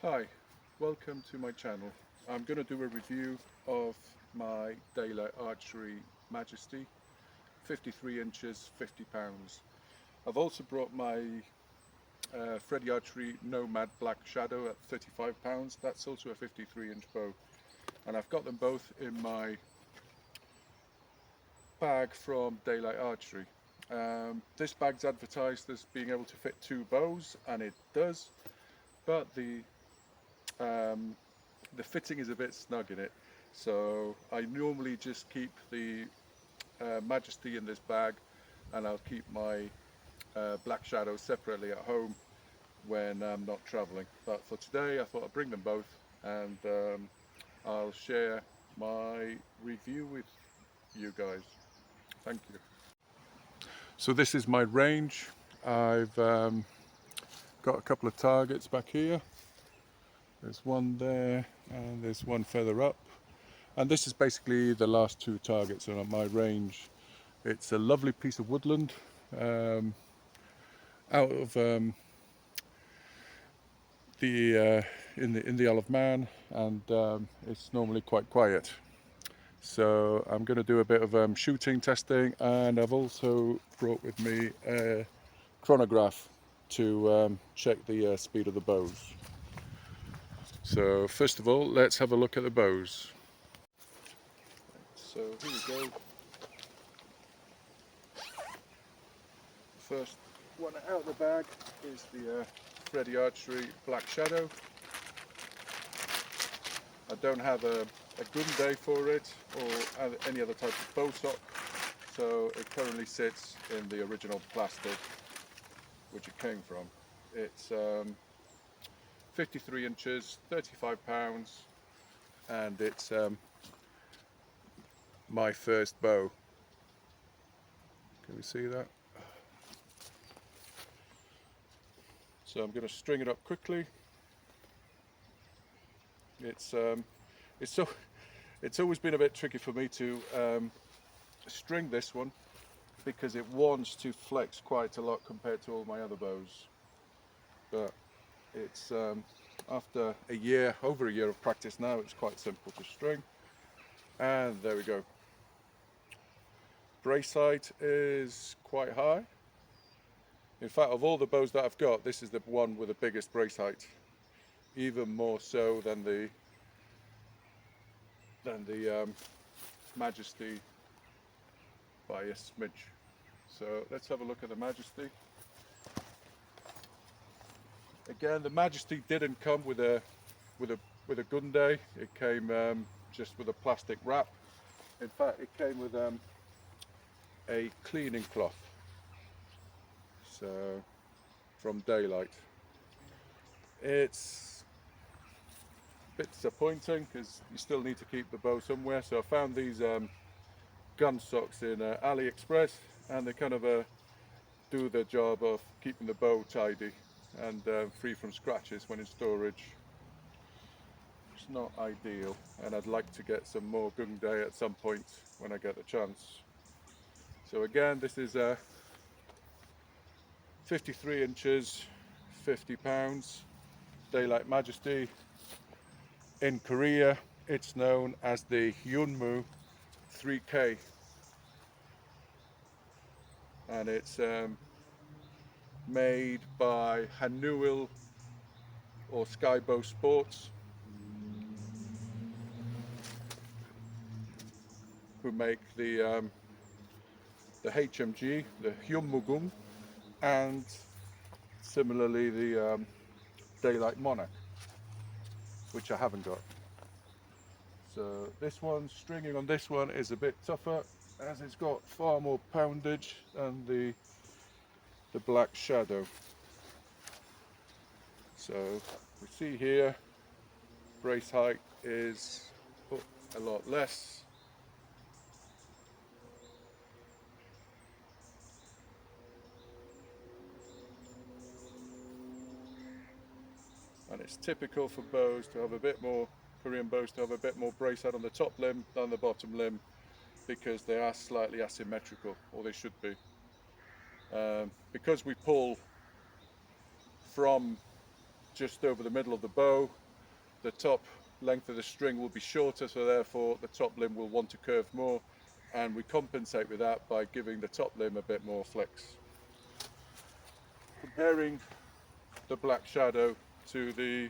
Hi, welcome to my channel. I'm going to do a review of my Daylite Archery Majesty, 53 inches, 50 pounds. I've also brought my Freddie Archery Nomad Black Shadow at 35 pounds. That's also a 53 inch bow. And I've got them both in my bag from Daylite Archery. This bag's advertised as being able to fit 2 bows, and it does, but the fitting is a bit snug in it, so I normally just keep the Majesty in this bag, and I'll keep my Black Shadow separately at home when I'm not traveling. But for today I thought I'd bring them both, and I'll share my review with you guys. Thank you. So this is my range. I've got a couple of targets back here. There's one there and there's one further up, and this is basically the last 2 targets on my range. It's a lovely piece of woodland out of in the Isle of Man, and it's normally quite quiet. So I'm going to do a bit of shooting testing, and I've also brought with me a chronograph to check the speed of the bows. So first of all, let's have a look at the bows. So here we go. First one out of the bag is the Freddie Archery Black Shadow. I don't have a gun day for it or any other type of bow stock, so it currently sits in the original plastic which it came from. It's 53 inches, 35 pounds, and it's my first bow. Can we see that? So I'm going to string it up quickly. It's always been a bit tricky for me to string this one, because it wants to flex quite a lot compared to all my other bows. But it's after over a year of practice now, it's quite simple to string. And there we go. Brace height is quite high. In fact, of all the bows that I've got, this is the one with the biggest brace height, even more so than the Majesty by a smidge. So let's have a look at the Majesty. Again, the Majesty didn't come with a gun day. It came just with a plastic wrap. In fact, it came with a cleaning cloth. So from Daylite. It's a bit disappointing because you still need to keep the bow somewhere. So I found these gun socks in AliExpress, and they kind of do the job of keeping the bow tidy and free from scratches when in storage. It's not ideal, and I'd like to get some more gung day at some point when I get the chance. So again, this is 53 inches, 50 pounds, Daylite Majesty. In Korea, it's known as the Hyunmoo 3K, and it's made by Hanuil or Skybow Sports, who make the HMG, the Hyunmoo, and similarly the Daylite Monarch, which I haven't got. So this one, stringing on this one is a bit tougher, as it's got far more poundage than the Black Shadow. So we see here, brace height is a lot less. And it's typical for bows to have a bit more, Korean bows to have a bit more brace out on the top limb than the bottom limb, because they are slightly asymmetrical, or they should be. Because we pull from just over the middle of the bow. The top length of the string will be shorter, so therefore the top limb will want to curve more, and we compensate with that by giving the top limb a bit more flex. Comparing the Black Shadow to the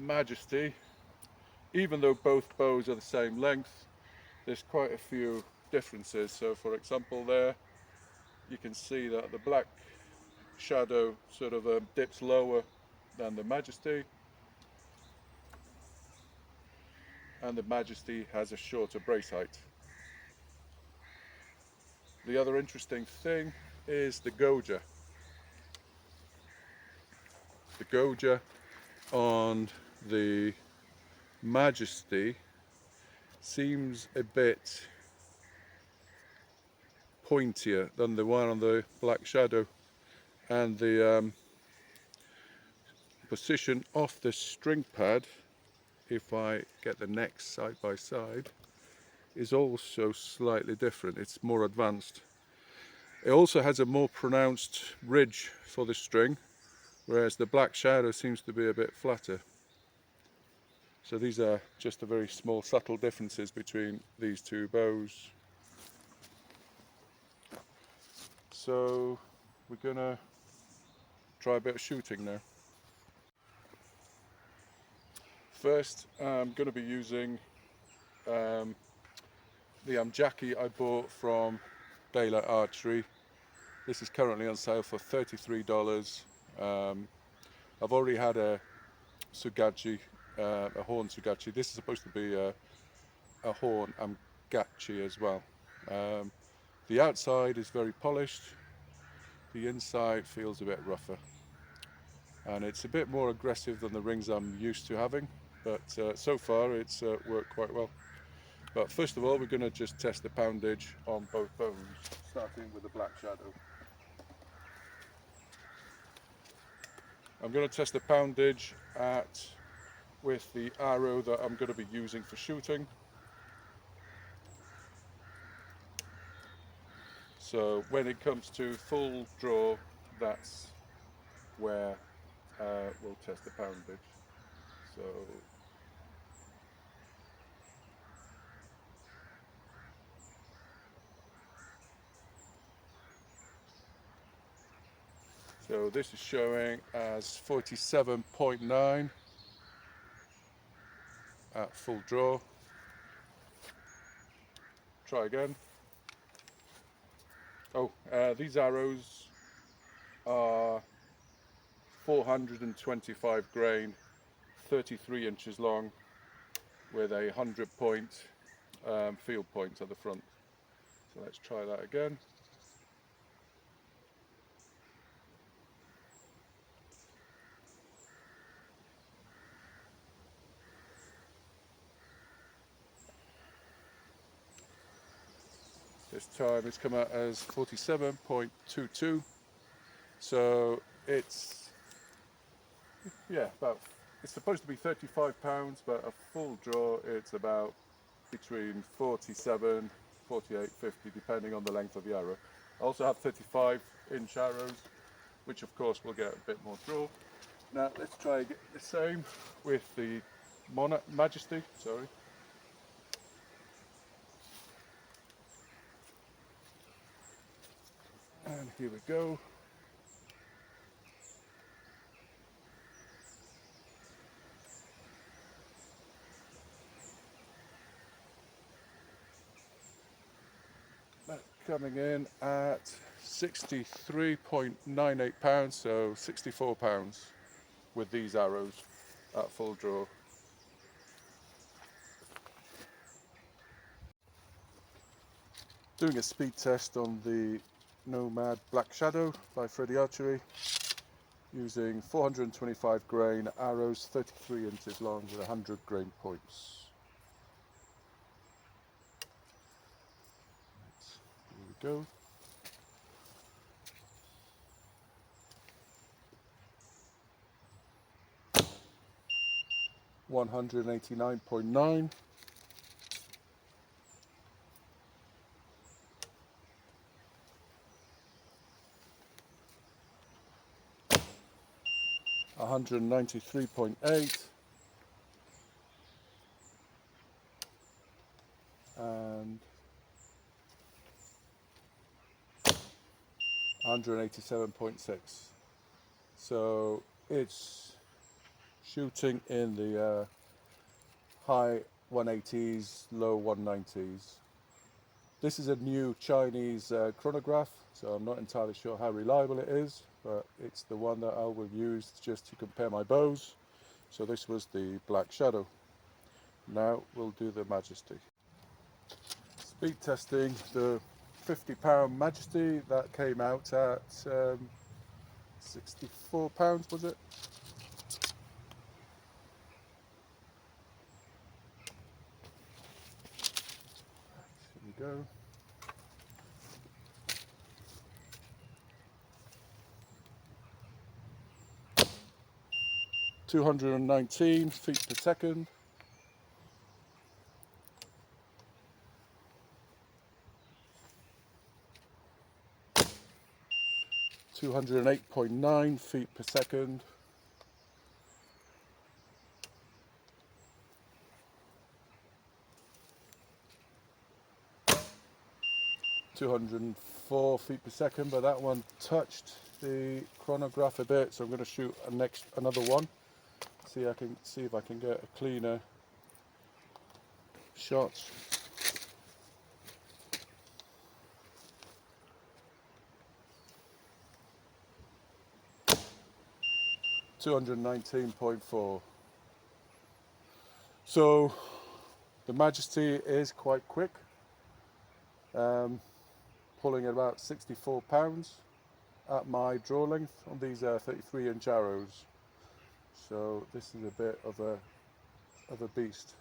Majesty, even though both bows are the same length, there's quite a few differences. So for example, there you can see that the Black Shadow sort of dips lower than the Majesty, and the Majesty has a shorter brace height. The other interesting thing is the goja. The goja on the Majesty seems a bit pointier than the one on the Black Shadow, and the position of the string pad, if I get the necks side by side, is also slightly different. It's more advanced. It also has a more pronounced ridge for the string, whereas the Black Shadow seems to be a bit flatter. So these are just a very small subtle differences between these two bows. So we're gonna try a bit of shooting now. First, I'm going to be using the Manjak I bought from Daylite Archery. This is currently on sale for $33. I've already had a Sugachi, a horn Sugachi. This is supposed to be a horn Amgachi as well. The outside is very polished. The inside feels a bit rougher, and it's a bit more aggressive than the rings I'm used to having, but so far it's worked quite well. But first of all, we're going to just test the poundage on both bows, starting with the Black Shadow. I'm going to test the poundage with the arrow that I'm going to be using for shooting. So when it comes to full draw, that's where we'll test the poundage. So this is showing as 47.9 at full draw. Try again. These arrows are 425 grain, 33 inches long, with a 100-point field point at the front. So let's try that again. This time it's come out as 47.22. So it's, yeah, it's supposed to be 35 pounds, but a full draw it's about between 47, 48, 50, depending on the length of the arrow. I also have 35-inch arrows, which of course will get a bit more draw. Now let's try the same with the Majesty, sorry. And here we go. That's coming in at 63.98 pounds, so 64 pounds with these arrows at full draw. Doing a speed test on the Nomad Black Shadow by Freddie Archery, using 425 grain arrows, 33 inches long with 100 grain points. Here we go. $189.9. 193.8, and 187.6. So it's shooting in the high 180s, low 190s. This is a new Chinese chronograph, so I'm not entirely sure how reliable it is, but it's the one that I will use just to compare my bows. So this was the Black Shadow. Now we'll do the Majesty. Speed testing the 50-pound Majesty that came out at £64, was it? Here we go. (219 feet per second). 208.9 feet per second. 204 feet per second, but that one touched the chronograph a bit, so I'm going to shoot another one. See if I can get a cleaner shot. (219.4). So the Majesty is quite quick, pulling at about 64 pounds at my draw length on these 33-inch arrows. So this is a bit of a beast.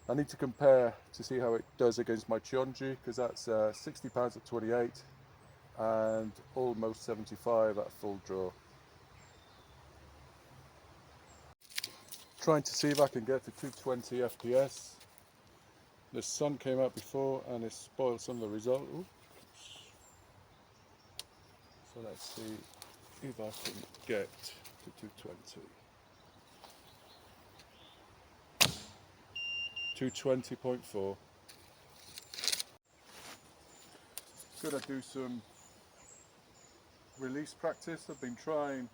I need to compare to see how it does against my Junbi, because that's 60 pounds at 28 and almost 75 at full draw. Trying to see if I can get to 220 FPS. The sun came out before and it spoiled some of the results. So let's see if I can get to 220. 220.4. Gonna do some release practice. I've been trying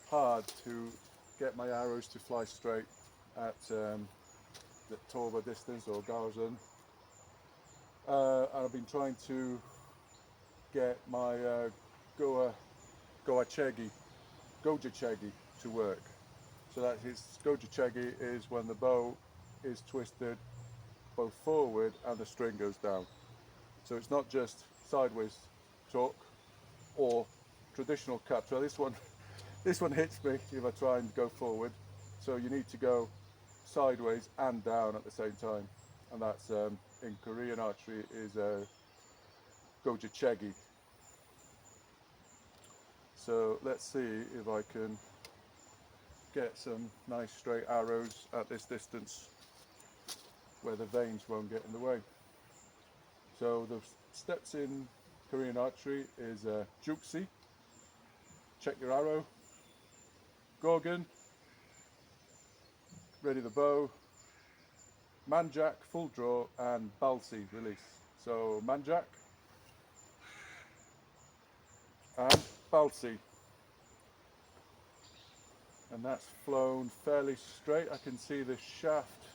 hard to get my arrows to fly straight at the Torba distance or Gaozan. And I've been trying to get my Gojachegi to work. So that is, Gojachegi is when the bow is twisted both forward and the string goes down. So it's not just sideways torque or traditional cut. So this one hits me if I try and go forward. So you need to go sideways and down at the same time, and that's in Korean archery is Gojachegi. So let's see if I can get some nice straight arrows at this distance where the veins won't get in the way. So the steps in Korean archery is Juksi, check your arrow, Geogung, ready the bow, Manjak, full draw, and Balsi, release. So Manjak and Balsi. And that's flown fairly straight. I can see the shaft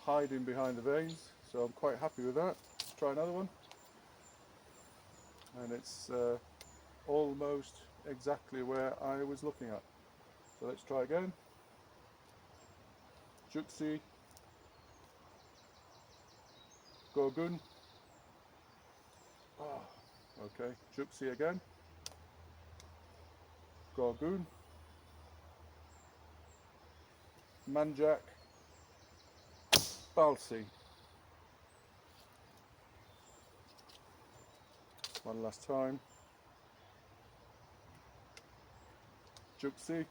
hiding behind the veins, so I'm quite happy with that. Let's try another one. And it's almost exactly where I was looking at. So let's try again. Juksi, Geogung. Okay, Juksi again. Geogung. Manjak. Balsi. One last time. Juksi.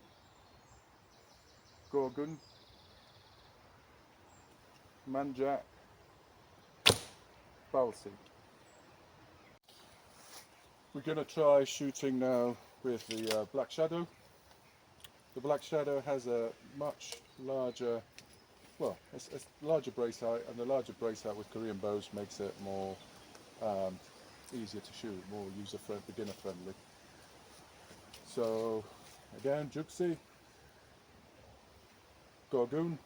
Geogung. Manjak. Balsi. We're going to try shooting now with the Black Shadow. The Black Shadow has a much larger, well, it's larger brace height, and the larger brace height with Korean bows makes it more easier to shoot, more beginner friendly. So again, Juxi, Geogung,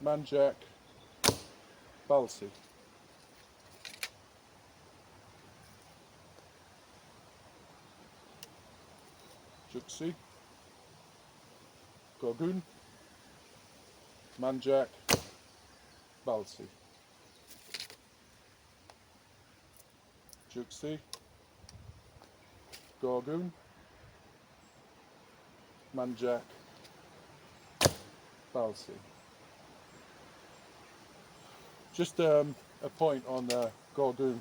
Manjak, Balsi. Juxi, Geogung, Manjak, Balsi. Juxi, Geogung, Manjak, Balsi. Just a point on Geogung.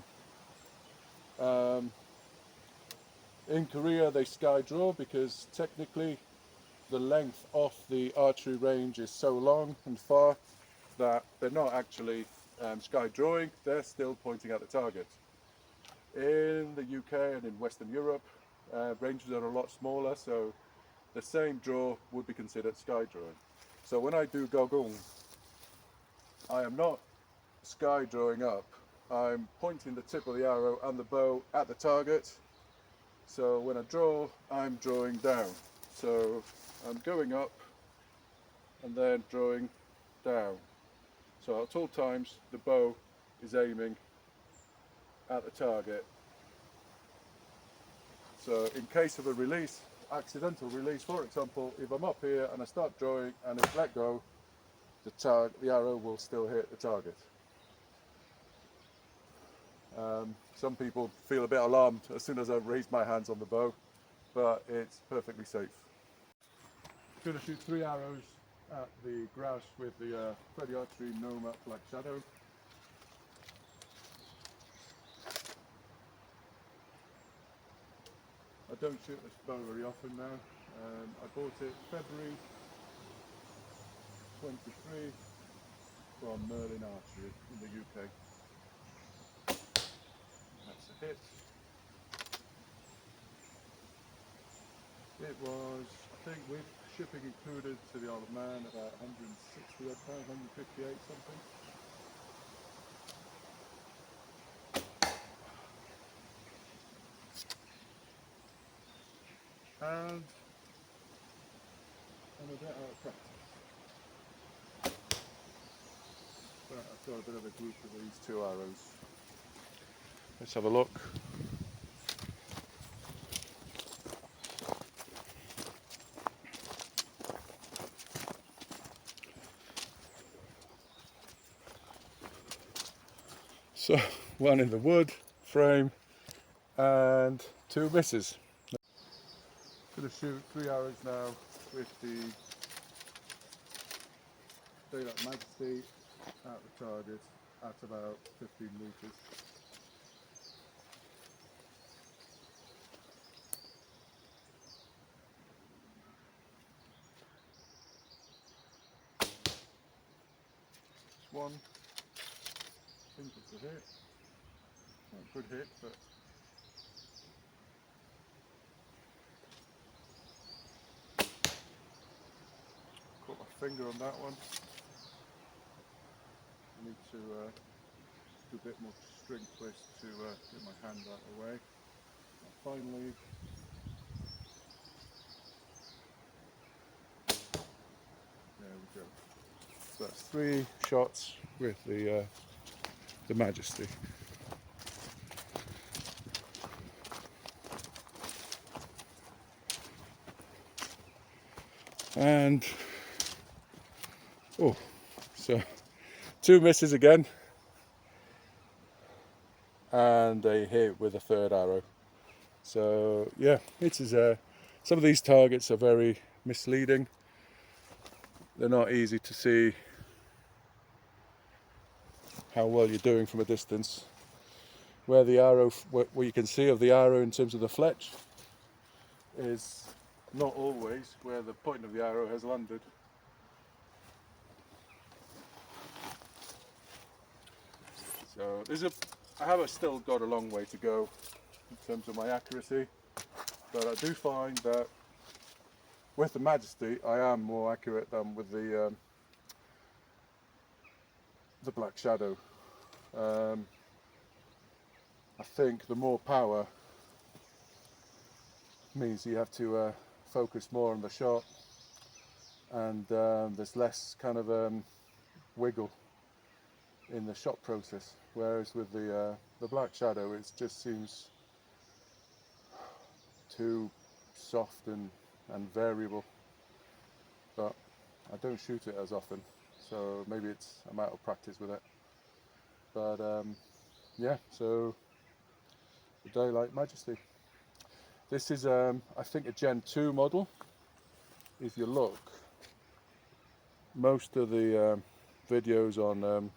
In Korea they sky draw because technically the length of the archery range is so long and far that they're not actually sky drawing, they're still pointing at the target. In the UK and in Western Europe, ranges are a lot smaller, so the same draw would be considered sky drawing. So when I do Geogung, I am not sky drawing up, I'm pointing the tip of the arrow and the bow at the target. So when I draw, I'm drawing down. So I'm going up and then drawing down. So at all times the bow is aiming at the target. So in case of a release, accidental release, for example, if I'm up here and I start drawing and it's let go, the arrow will still hit the target. Some people feel a bit alarmed as soon as I raise my hands on the bow, but it's perfectly safe. I'm going to shoot 3 arrows at the grass with the Freddie Archery Nomad Black Shadow. I don't shoot this bow very often now. I bought it February 23 from Merlin Archery in the UK. That's a hit. It was, I think, with shipping included to the Isle of Man, about 160 odd pounds, 158 something. And I'm a bit out of practice. But I've got a bit of a group of these 2 arrows. Let's have a look. So 1 in the wood frame and 2 misses. I'm going to shoot 3 arrows now with the Daylite Majesty at the target at about 15 meters. Just 1. I think it's a hit. Not a good hit, but caught my finger on that one. I need to do a bit more string twist to get my hand out of the way. And finally, there we go. So that's 3 shots with the Majesty. And oh, so 2 misses again, and a hit with a 3rd arrow. So yeah, it is some of these targets are very misleading. They're not easy to see how well you're doing from a distance. Where the arrow, what you can see of the arrow in terms of the fletch, is not always where the point of the arrow has landed. So I have still got a long way to go in terms of my accuracy, but I do find that with the Majesty, I am more accurate than with the Black Shadow. I think the more power means you have to focus more on the shot, and there's less kind of wiggle in the shot process, whereas with the Black Shadow it just seems too soft and variable. But I don't shoot it as often, so maybe I'm out of practice with it. But yeah, so the Daylite Majesty. This is I think a Gen 2 model. If you look, most of the videos on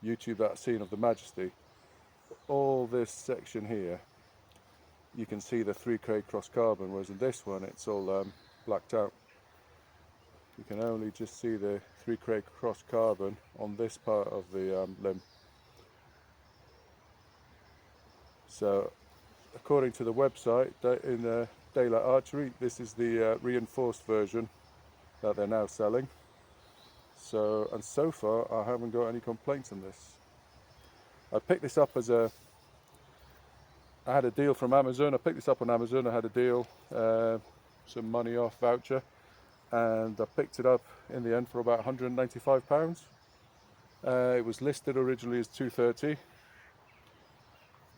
YouTube that I've seen of the Majesty, all this section here, you can see the 3K cross carbon, whereas in this one it's all blacked out. You can only just see the 3K cross carbon on this part of the limb. So according to the website, in Daylite Archery, this is the reinforced version that they're now selling. So, and so far I haven't got any complaints on this. I picked this up as I had a deal from Amazon. I picked this up on Amazon. I had a deal, some money off voucher, and I picked it up in the end for about £195. It was listed originally as $230,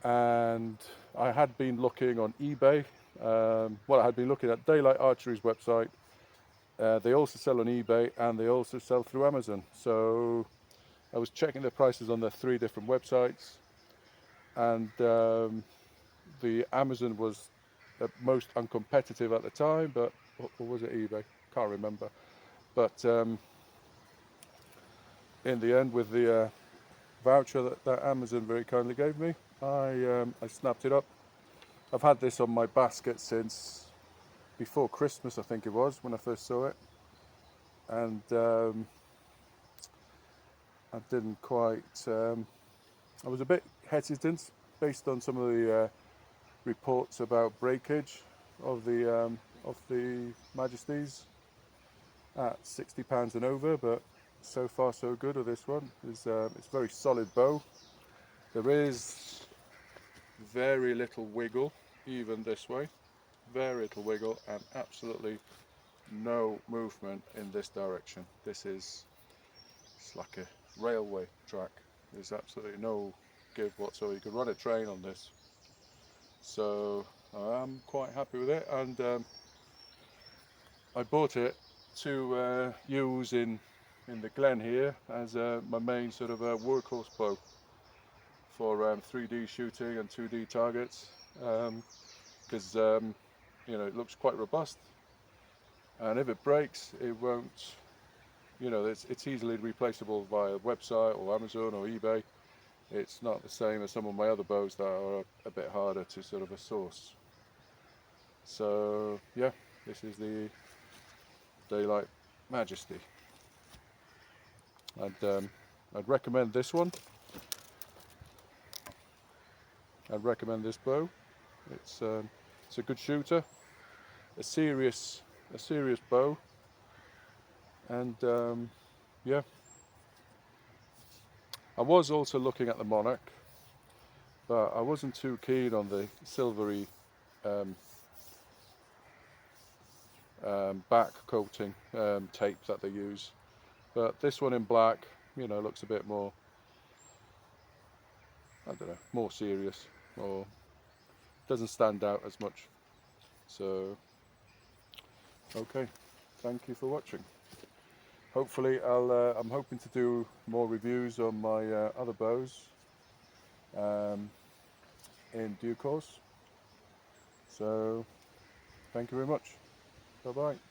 and I had been looking on eBay. Well, I had been looking at Daylite Archery's website. They also sell on eBay, and they also sell through Amazon. So I was checking the prices on the 3 different websites, and the Amazon was the most uncompetitive at the time, but or was it eBay? Can't remember. But in the end, with the voucher that Amazon very kindly gave me, I snapped it up. I've had this on my basket since before Christmas, I think it was, when I first saw it, and I didn't quite. I was a bit hesitant based on some of the reports about breakage of the Majesties at £60 and over, but so far so good with this one. It's a very solid bow. There is very little wiggle, even this way. Very little wiggle, and absolutely no movement in this direction. It's like a railway track. There's absolutely no give whatsoever. You could run a train on this. So I'm quite happy with it, and I bought it to use in the glen here as my main sort of workhorse bow for 3D shooting and 2D targets, because you know, it looks quite robust, and if it breaks, it won't, you know, it's easily replaceable via website or Amazon or eBay. It's not the same as some of my other bows that are a bit harder to sort of source. So yeah, this is the Daylite Majesty. I'd recommend this one. I'd recommend this bow. It's a good shooter, a serious bow, and yeah. I was also looking at the Monarch, but I wasn't too keen on the silvery back coating tape that they use. But this one in black, you know, looks a bit more, I don't know, more serious, or doesn't stand out as much. So, okay, thank you for watching. Hopefully I'm hoping to do more reviews on my other bows in due course. So thank you very much. Bye bye.